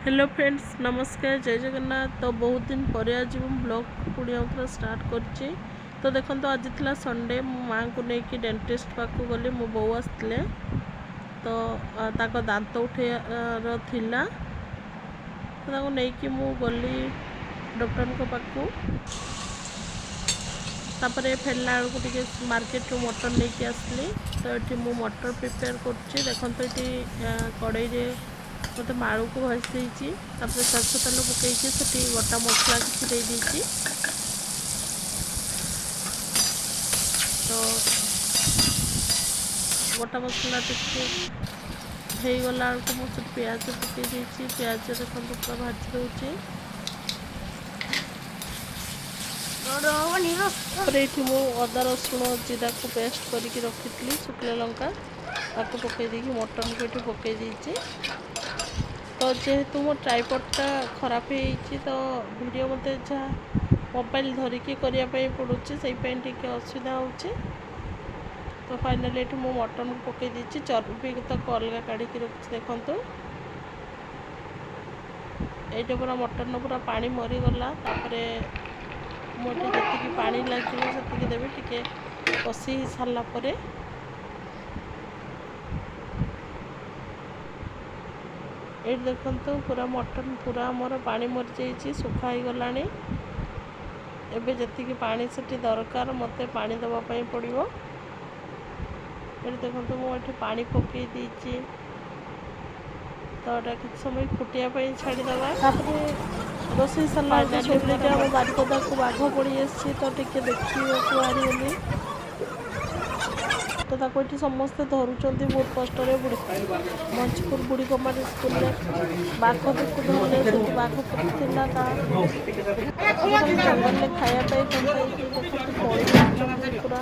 Hello friends नमस्कार जय जगन्नाथ। तो बहुत दिन पर आज ब्लॉग पुणी आउथरा स्टार्ट करची। तो देखो तो आज थी संडे मो माँ को लेकिन डेंटिस्ट पाक गली मो बो आसते तो ताको दांत उठेर थिला तो नहीं मु गली डॉक्टर पाखु तापर फेरला बेलू मार्केट रू मटन लेके आसली। तो ये मु मटर प्रिपेयर कर देखो ये कड़ई मत आलू को भाजी सरसों तेल पकई गोटा मसला किसी दे दीची। तो गोटा मसला टे गला बेलू मुझे प्याज पकई देती। प्याज देखो पूरा भाजी दूसरी ये अदा रसुण जीरा को पेस्ट करके रखी शुक्ला लंका आपको पकई देकी मटन को ये पकई देती। तो जेहेतु मो ट्राइपॉडटा खराब हो तो वीडियो मत जहाँ मोबाइल धरिकी करने पड़ुची से असुविधा हो। तो फाइनली ये मो मटन को पकई देती चर्बी तक अलग काढ़ी रखी देखु ये पूरा मटन पूरा पानी मरीगला। मुझे जी पानी लगे से देवी टे कषि सारापर ये देखो पूरा मटन पूरा मोर पानी मरी जाइए सुखा ही गला। एबे जी पानी से दरकार मत पानी दवापाई पड़ो। ये देखो मुझे पानी पकई देती तो किसी समय फुटियापाई छाड़ीदे रोसे सारा आम बारिपदा को बाघ पड़ी आसी तो टे देखा बाहरी तो ये समस्ते धरुंच बहुत कष्ट मंचपुर बुढ़ी कुमारी स्कूल बाघ को धरले बाघ पड़ता जंगल खायापाई पूरा